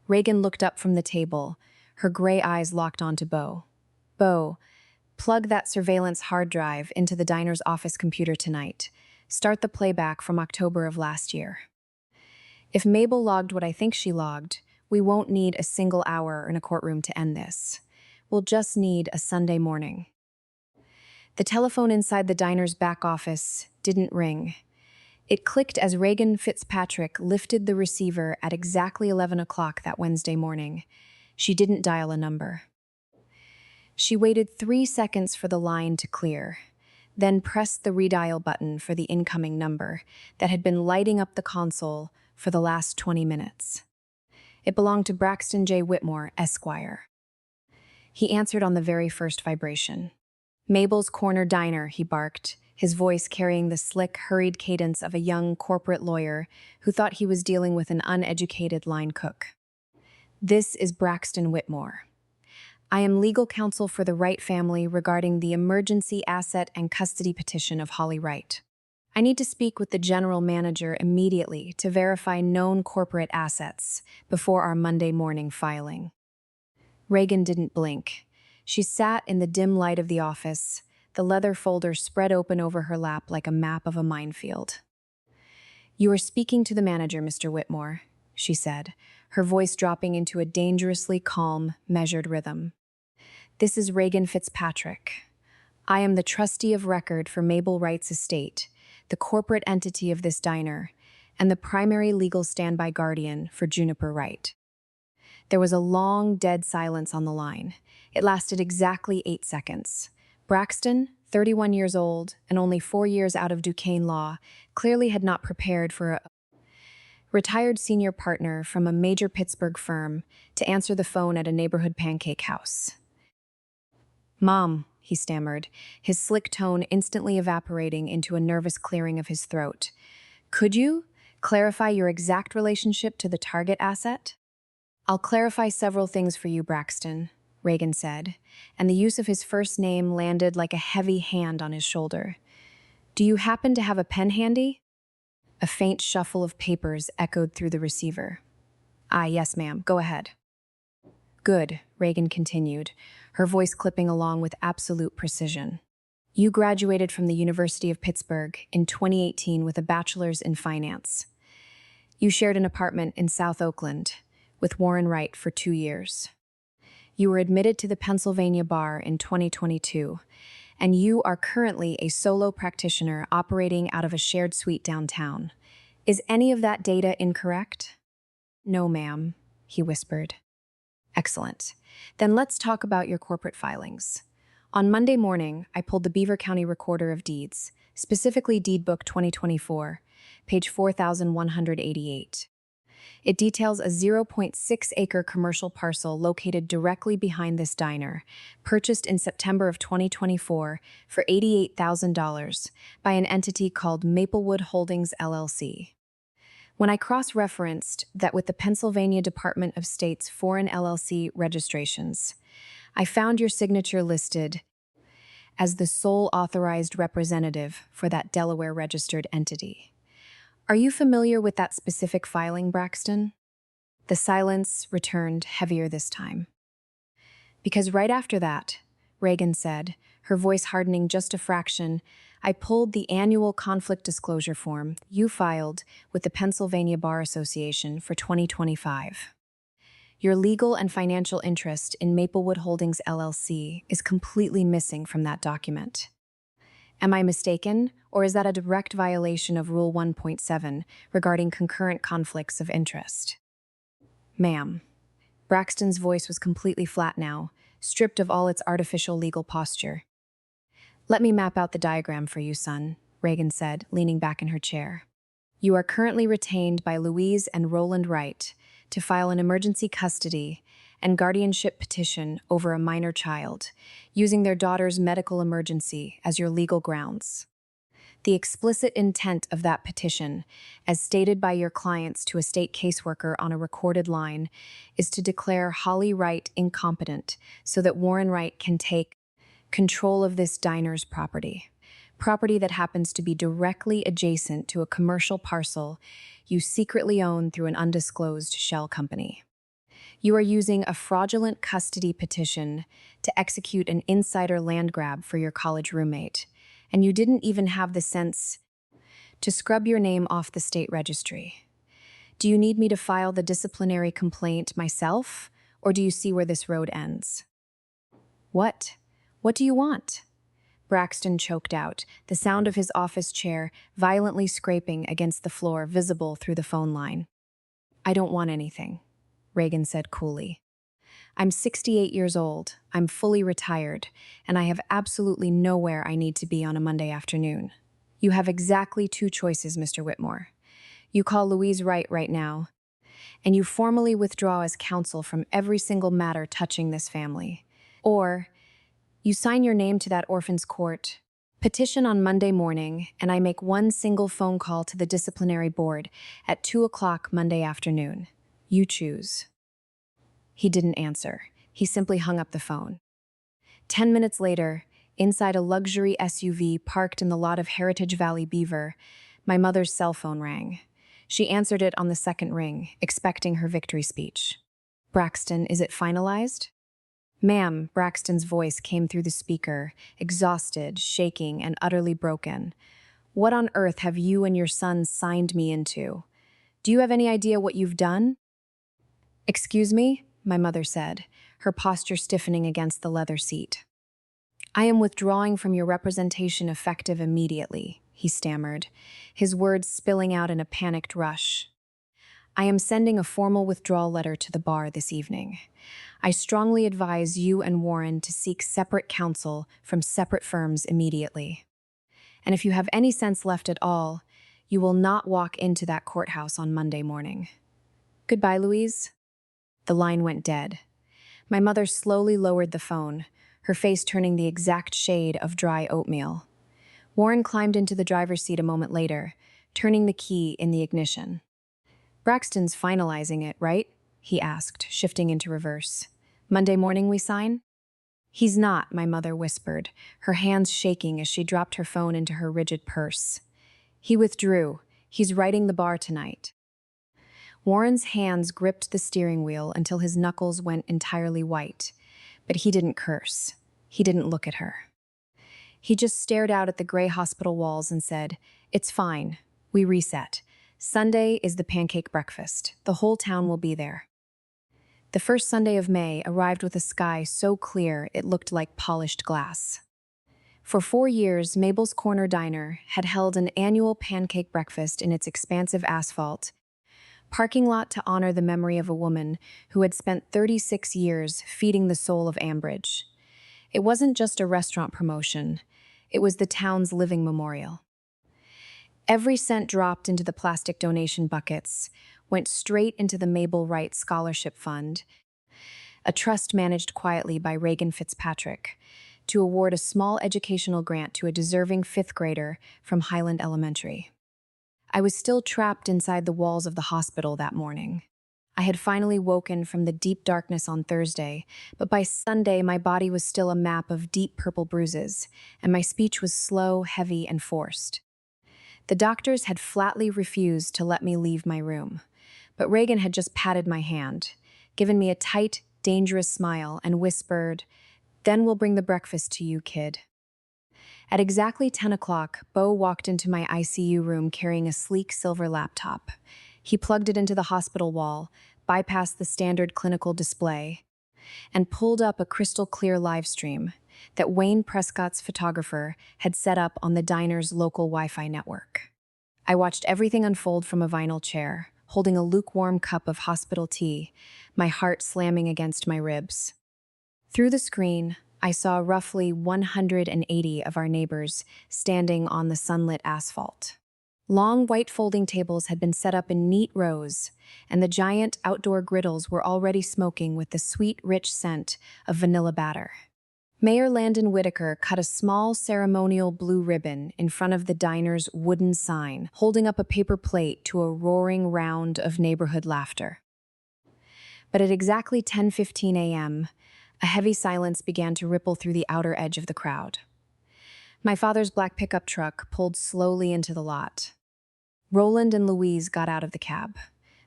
Reagan looked up from the table, her gray eyes locked onto Bo. "Bo, plug that surveillance hard drive into the diner's office computer tonight. Start the playback from October of last year. If Mabel logged what I think she logged, we won't need a single hour in a courtroom to end this. We'll just need a Sunday morning." The telephone inside the diner's back office didn't ring. It clicked as Reagan Fitzpatrick lifted the receiver at exactly 11 o'clock that Wednesday morning. She didn't dial a number. She waited 3 seconds for the line to clear, then pressed the redial button for the incoming number that had been lighting up the console for the last 20 minutes. It belonged to Braxton J. Whitmore, Esquire. He answered on the very first vibration. "Mabel's Corner Diner," he barked, his voice carrying the slick, hurried cadence of a young corporate lawyer who thought he was dealing with an uneducated line cook. "This is Braxton Whitmore. I am legal counsel for the Wright family regarding the emergency asset and custody petition of Holly Wright. I need to speak with the general manager immediately to verify known corporate assets before our Monday morning filing." Reagan didn't blink. She sat in the dim light of the office, the leather folder spread open over her lap like a map of a minefield. "You are speaking to the manager, Mr. Whitmore," she said, her voice dropping into a dangerously calm, measured rhythm. "This is Reagan Fitzpatrick. I am the trustee of record for Mabel Wright's estate, the corporate entity of this diner, and the primary legal standby guardian for Juniper Wright." There was a long, dead silence on the line. It lasted exactly 8 seconds. Braxton, 31 years old and only 4 years out of Duquesne law, clearly had not prepared for a retired senior partner from a major Pittsburgh firm to answer the phone at a neighborhood pancake house. "Mom," he stammered, his slick tone instantly evaporating into a nervous clearing of his throat. "Could you clarify your exact relationship to the target asset?" "I'll clarify several things for you, Braxton," Reagan said, and the use of his first name landed like a heavy hand on his shoulder. "Do you happen to have a pen handy?" A faint shuffle of papers echoed through the receiver. "Ah, yes, ma'am. Go ahead." "Good," Reagan continued, her voice clipping along with absolute precision. "You graduated from the University of Pittsburgh in 2018 with a bachelor's in finance. You shared an apartment in South Oakland with Warren Wright for 2 years. You were admitted to the Pennsylvania bar in 2022, and you are currently a solo practitioner operating out of a shared suite downtown. Is any of that data incorrect?" "No, ma'am," he whispered. "Excellent. Then let's talk about your corporate filings. On Monday morning, I pulled the Beaver County Recorder of Deeds, specifically Deed Book 2024, page 4188. It details a 0.6-acre commercial parcel located directly behind this diner, purchased in September of 2024 for $88,000 by an entity called Maplewood Holdings, LLC. When I cross-referenced that with the Pennsylvania Department of State's foreign LLC registrations, I found your signature listed as the sole authorized representative for that Delaware-registered entity. Are you familiar with that specific filing, Braxton?" The silence returned heavier this time. "Because right after that," Reagan said, her voice hardening just a fraction, "I pulled the annual conflict disclosure form you filed with the Pennsylvania Bar Association for 2025. Your legal and financial interest in Maplewood Holdings, LLC is completely missing from that document. Am I mistaken, or is that a direct violation of Rule 1.7 regarding concurrent conflicts of interest?" "Ma'am." Braxton's voice was completely flat now, stripped of all its artificial legal posture. "Let me map out the diagram for you, son," Reagan said, leaning back in her chair. "You are currently retained by Louise and Roland Wright to file an emergency custody and guardianship petition over a minor child, using their daughter's medical emergency as your legal grounds. The explicit intent of that petition, as stated by your clients to a state caseworker on a recorded line, is to declare Holly Wright incompetent so that Warren Wright can take control of this diner's property that happens to be directly adjacent to a commercial parcel you secretly own through an undisclosed shell company. You are using a fraudulent custody petition to execute an insider land grab for your college roommate, and you didn't even have the sense to scrub your name off the state registry. Do you need me to file the disciplinary complaint myself, or do you see where this road ends?" "What? What do you want?" Braxton choked out, the sound of his office chair violently scraping against the floor visible through the phone line. "I don't want anything," Reagan said coolly. I'm 68 years old, I'm fully retired, and I have absolutely nowhere I need to be on a Monday afternoon. You have exactly two choices, Mr. Whitmore. You call Louise right now, and you formally withdraw as counsel from every single matter touching this family. Or you sign your name to that orphan's court, petition on Monday morning, and I make one single phone call to the disciplinary board at 2 o'clock Monday afternoon. You choose. He didn't answer. He simply hung up the phone. 10 minutes later, inside a luxury SUV parked in the lot of Heritage Valley Beaver, my mother's cell phone rang. She answered it on the second ring, expecting her victory speech. "Braxton, is it finalized?" "Ma'am," Braxton's voice came through the speaker, exhausted, shaking, and utterly broken. "What on earth have you and your son signed me into? Do you have any idea what you've done?" "Excuse me?" my mother said, her posture stiffening against the leather seat. "I am withdrawing from your representation effective immediately," he stammered, his words spilling out in a panicked rush. "I am sending a formal withdrawal letter to the bar this evening. I strongly advise you and Warren to seek separate counsel from separate firms immediately. And if you have any sense left at all, you will not walk into that courthouse on Monday morning. Goodbye, Louise." The line went dead. My mother slowly lowered the phone, her face turning the exact shade of dry oatmeal. Warren climbed into the driver's seat a moment later, turning the key in the ignition. "Braxton's finalizing it, right?" he asked, shifting into reverse. "Monday morning we sign?" "He's not," my mother whispered, her hands shaking as she dropped her phone into her rigid purse. "He withdrew. He's writing the bar tonight." Warren's hands gripped the steering wheel until his knuckles went entirely white, but he didn't curse. He didn't look at her. He just stared out at the gray hospital walls and said, "It's fine. We reset. Sunday is the pancake breakfast. The whole town will be there." The first Sunday of May arrived with a sky so clear it looked like polished glass. For 4 years, Mabel's Corner Diner had held an annual pancake breakfast in its expansive asphalt parking lot to honor the memory of a woman who had spent 36 years feeding the soul of Ambridge. It wasn't just a restaurant promotion, it was the town's living memorial. Every cent dropped into the plastic donation buckets went straight into the Mabel Wright Scholarship Fund, a trust managed quietly by Reagan Fitzpatrick, to award a small educational grant to a deserving 5th grader from Highland Elementary. I was still trapped inside the walls of the hospital that morning. I had finally woken from the deep darkness on Thursday, but by Sunday my body was still a map of deep purple bruises, and my speech was slow, heavy, and forced. The doctors had flatly refused to let me leave my room, but Reagan had just patted my hand, given me a tight, dangerous smile, and whispered, "Then we'll bring the breakfast to you, kid." At exactly 10 o'clock, Beau walked into my ICU room carrying a sleek silver laptop. He plugged it into the hospital wall, bypassed the standard clinical display, and pulled up a crystal-clear live stream that Wayne Prescott's photographer had set up on the diner's local Wi-Fi network. I watched everything unfold from a vinyl chair, holding a lukewarm cup of hospital tea, my heart slamming against my ribs. Through the screen, I saw roughly 180 of our neighbors standing on the sunlit asphalt. Long white folding tables had been set up in neat rows, and the giant outdoor griddles were already smoking with the sweet, rich scent of vanilla batter. Mayor Landon Whitaker cut a small ceremonial blue ribbon in front of the diner's wooden sign, holding up a paper plate to a roaring round of neighborhood laughter. But at exactly 10:15 a.m., a heavy silence began to ripple through the outer edge of the crowd. My father's black pickup truck pulled slowly into the lot. Roland and Louise got out of the cab.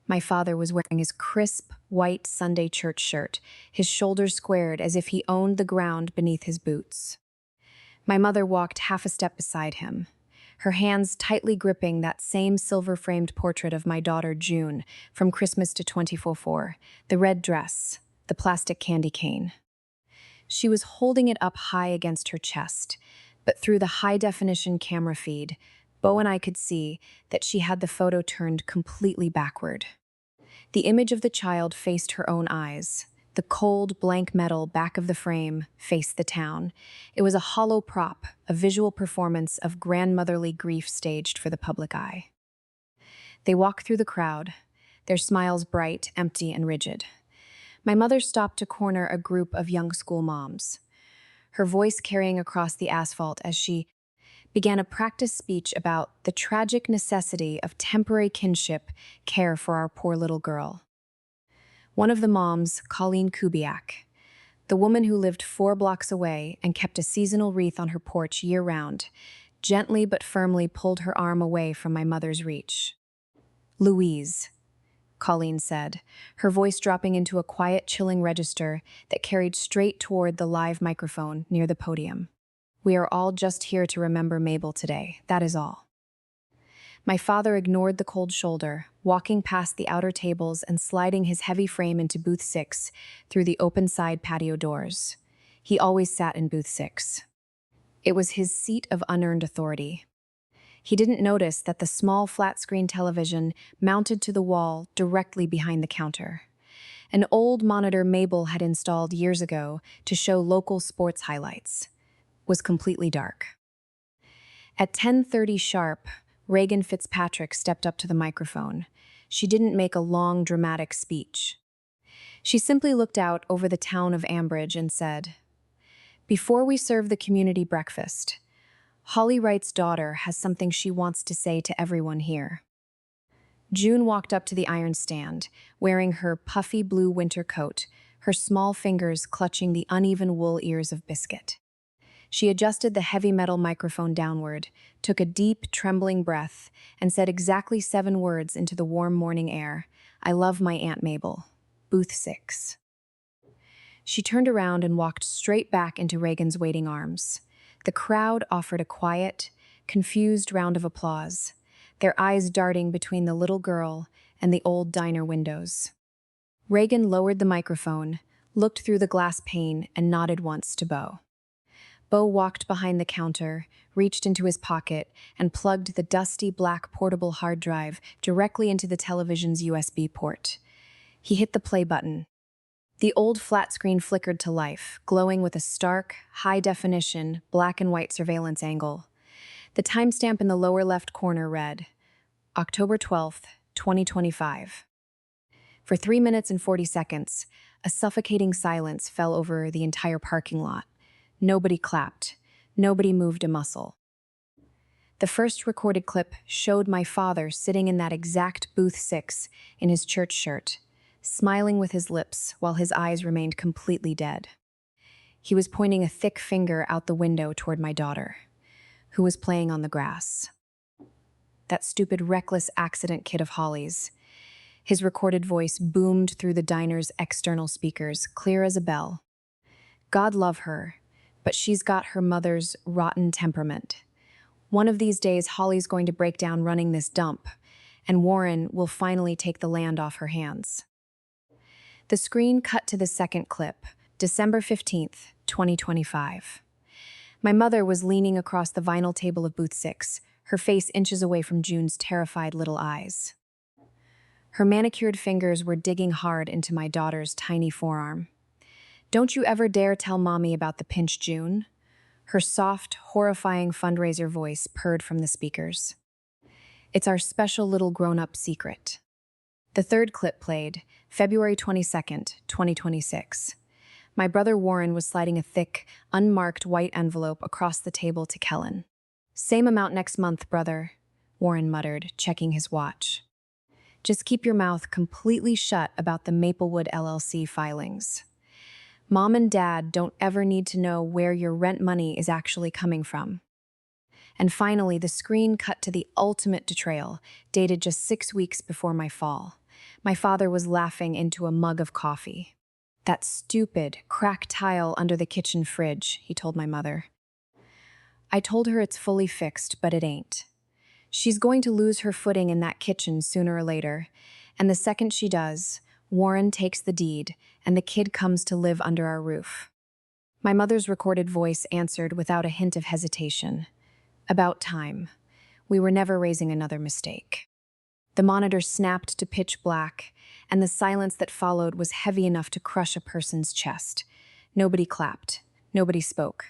My father was wearing his crisp, white Sunday church shirt, his shoulders squared as if he owned the ground beneath his boots. My mother walked half a step beside him, her hands tightly gripping that same silver-framed portrait of my daughter June from Christmas to 2044, the red dress, the plastic candy cane. She was holding it up high against her chest, but through the high-definition camera feed, Beau and I could see that she had the photo turned completely backward. The image of the child faced her own eyes, The cold, blank metal back of the frame faced the town. It was a hollow prop, a visual performance of grandmotherly grief staged for the public eye. They walked through the crowd, their smiles bright, empty, and rigid. My mother stopped to corner a group of young school moms, her voice carrying across the asphalt as she began a practice speech about the tragic necessity of temporary kinship care for our poor little girl. One of the moms, Colleen Kubiak, the woman who lived 4 blocks away and kept a seasonal wreath on her porch year-round, gently but firmly pulled her arm away from my mother's reach. "Louise," Colleen said, her voice dropping into a quiet, chilling register that carried straight toward the live microphone near the podium. "We are all just here to remember Mabel today, that is all." My father ignored the cold shoulder, walking past the outer tables and sliding his heavy frame into booth 6 through the open side patio doors. He always sat in booth 6. It was his seat of unearned authority. He didn't notice that the small flat-screen television mounted to the wall directly behind the counter. An old monitor Mabel had installed years ago to show local sports highlights was completely dark. At 10:30 sharp, Reagan Fitzpatrick stepped up to the microphone. She didn't make a long, dramatic speech. She simply looked out over the town of Ambridge and said, "Before we serve the community breakfast, Holly Wright's daughter has something she wants to say to everyone here." June walked up to the iron stand, wearing her puffy blue winter coat, her small fingers clutching the uneven wool ears of Biscuit. She adjusted the heavy metal microphone downward, took a deep, trembling breath, and said exactly 7 words into the warm morning air. "I love my Aunt Mabel. Booth 6. She turned around and walked straight back into Reagan's waiting arms. The crowd offered a quiet, confused round of applause, their eyes darting between the little girl and the old diner windows. Reagan lowered the microphone, looked through the glass pane, and nodded once to Beau. Beau walked behind the counter, reached into his pocket, and plugged the dusty black portable hard drive directly into the television's USB port. He hit the play button. The old flat screen flickered to life, glowing with a stark, high-definition, black and white surveillance angle. The timestamp in the lower left corner read, October 12th, 2025. For 3 minutes and 40 seconds, a suffocating silence fell over the entire parking lot. Nobody clapped. Nobody moved a muscle. The first recorded clip showed my father sitting in that exact booth 6 in his church shirt, smiling with his lips while his eyes remained completely dead. He was pointing a thick finger out the window toward my daughter, who was playing on the grass. That stupid, reckless accident kid of Holly's. His recorded voice boomed through the diner's external speakers, clear as a bell. "God love her, but she's got her mother's rotten temperament. One of these days, Holly's going to break down running this dump, and Warren will finally take the land off her hands." The screen cut to the second clip, December 15th, 2025. My mother was leaning across the vinyl table of booth 6, her face inches away from June's terrified little eyes. Her manicured fingers were digging hard into my daughter's tiny forearm. "Don't you ever dare tell Mommy about the pinch, June." Her soft, horrifying fundraiser voice purred from the speakers. "It's our special little grown-up secret." The third clip played, February 22nd, 2026. My brother Warren was sliding a thick, unmarked white envelope across the table to Kellen. "Same amount next month, brother," Warren muttered, checking his watch. "Just keep your mouth completely shut about the Maplewood LLC filings. Mom and Dad don't ever need to know where your rent money is actually coming from." And finally, the screen cut to the ultimate betrayal, dated just 6 weeks before my fall. My father was laughing into a mug of coffee. "That stupid, cracked tile under the kitchen fridge," he told my mother. "I told her it's fully fixed, but it ain't. She's going to lose her footing in that kitchen sooner or later, and the second she does, Warren takes the deed, and the kid comes to live under our roof." My mother's recorded voice answered without a hint of hesitation. "About time. We were never raising another mistake." The monitor snapped to pitch black, and the silence that followed was heavy enough to crush a person's chest. Nobody clapped. Nobody spoke.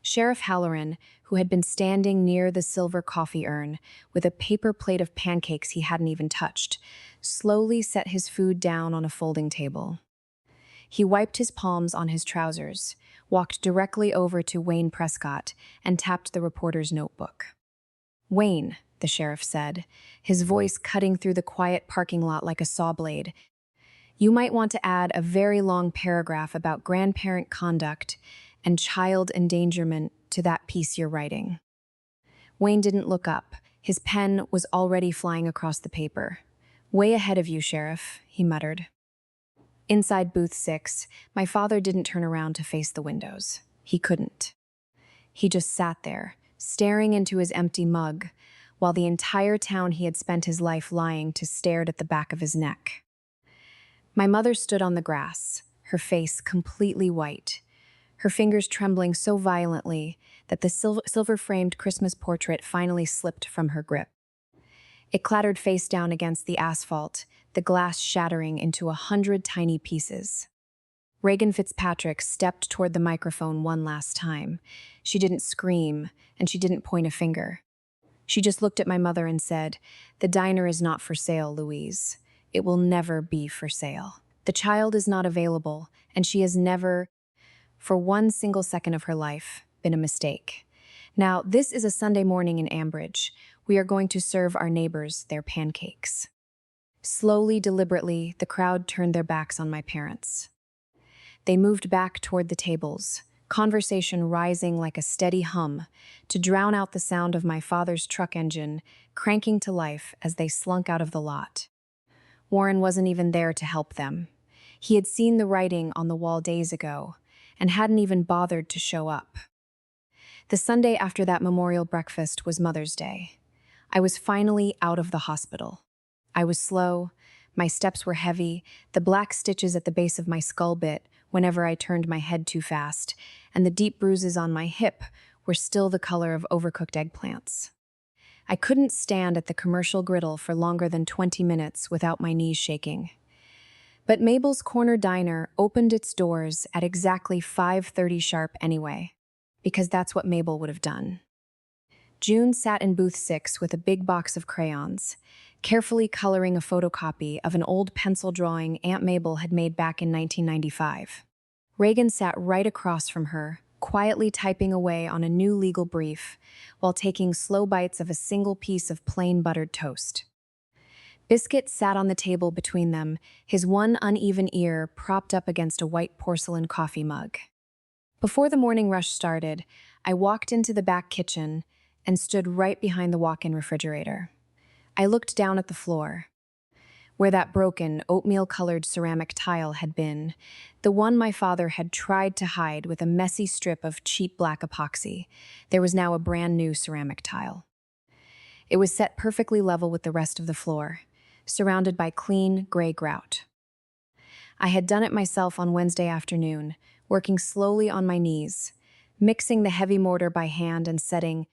Sheriff Halloran, who had been standing near the silver coffee urn with a paper plate of pancakes he hadn't even touched, slowly set his food down on a folding table. He wiped his palms on his trousers, walked directly over to Wayne Prescott, and tapped the reporter's notebook. "Wayne," the sheriff said, his voice cutting through the quiet parking lot like a saw blade, "you might want to add a very long paragraph about grandparent conduct and child endangerment to that piece you're writing." Wayne didn't look up. His pen was already flying across the paper. "Way ahead of you, Sheriff," he muttered. Inside booth 6, my father didn't turn around to face the windows. He couldn't. He just sat there, staring into his empty mug, while the entire town he had spent his life lying to stared at the back of his neck. My mother stood on the grass, her face completely white, her fingers trembling so violently that the silver-framed Christmas portrait finally slipped from her grip. It clattered face down against the asphalt, the glass shattering into 100 tiny pieces. Reagan Fitzpatrick stepped toward the microphone one last time. She didn't scream, and she didn't point a finger. She just looked at my mother and said, "The diner is not for sale, Louise. It will never be for sale. The child is not available, and she has never, for one single second of her life, been a mistake. Now, this is a Sunday morning in Ambridge. We are going to serve our neighbors their pancakes." Slowly, deliberately, the crowd turned their backs on my parents. They moved back toward the tables, conversation rising like a steady hum, to drown out the sound of my father's truck engine cranking to life as they slunk out of the lot. Warren wasn't even there to help them. He had seen the writing on the wall days ago and hadn't even bothered to show up. The Sunday after that memorial breakfast was Mother's Day. I was finally out of the hospital. I was slow, my steps were heavy, the black stitches at the base of my skull bit whenever I turned my head too fast, and the deep bruises on my hip were still the color of overcooked eggplants. I couldn't stand at the commercial griddle for longer than 20 minutes without my knees shaking. But Mabel's Corner Diner opened its doors at exactly 5:30 sharp anyway, because that's what Mabel would have done. June sat in booth 6 with a big box of crayons, carefully coloring a photocopy of an old pencil drawing Aunt Mabel had made back in 1995. Reagan sat right across from her, quietly typing away on a new legal brief while taking slow bites of a single piece of plain buttered toast. Biscuit sat on the table between them, his one uneven ear propped up against a white porcelain coffee mug. Before the morning rush started, I walked into the back kitchen and stood right behind the walk-in refrigerator. I looked down at the floor. Where that broken, oatmeal-colored ceramic tile had been, the one my father had tried to hide with a messy strip of cheap black epoxy, there was now a brand new ceramic tile. It was set perfectly level with the rest of the floor, surrounded by clean, gray grout. I had done it myself on Wednesday afternoon, working slowly on my knees, mixing the heavy mortar by hand and setting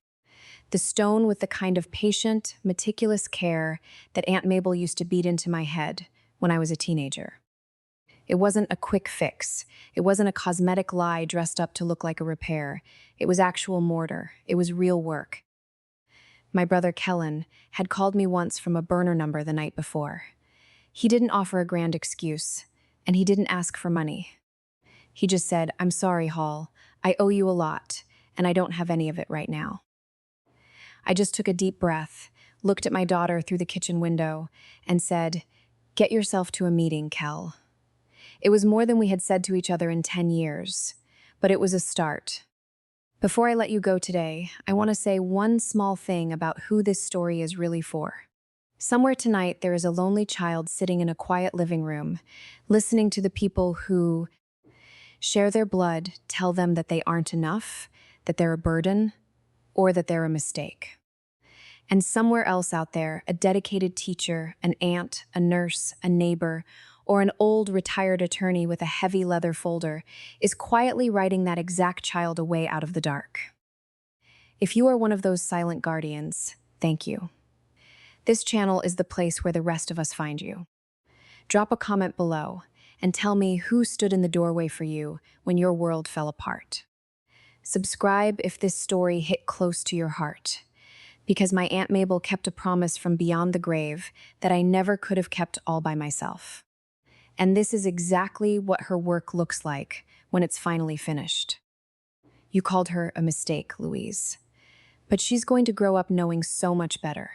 the stone with the kind of patient, meticulous care that Aunt Mabel used to beat into my head when I was a teenager. It wasn't a quick fix. It wasn't a cosmetic lie dressed up to look like a repair. It was actual mortar. It was real work. My brother Kellen had called me once from a burner number the night before. He didn't offer a grand excuse, and he didn't ask for money. He just said, "I'm sorry, Hall. I owe you a lot, and I don't have any of it right now." I just took a deep breath, looked at my daughter through the kitchen window, and said, "Get yourself to a meeting, Kel." It was more than we had said to each other in 10 years, but it was a start. Before I let you go today, I want to say one small thing about who this story is really for. Somewhere tonight, there is a lonely child sitting in a quiet living room, listening to the people who share their blood tell them that they aren't enough, that they're a burden, or that they're a mistake. And somewhere else out there, a dedicated teacher, an aunt, a nurse, a neighbor, or an old retired attorney with a heavy leather folder is quietly writing that exact child away out of the dark. If you are one of those silent guardians, thank you. This channel is the place where the rest of us find you. Drop a comment below and tell me who stood in the doorway for you when your world fell apart. Subscribe if this story hit close to your heart, because my Aunt Mabel kept a promise from beyond the grave that I never could have kept all by myself. And this is exactly what her work looks like when it's finally finished. You called her a mistake, Louise, but she's going to grow up knowing so much better.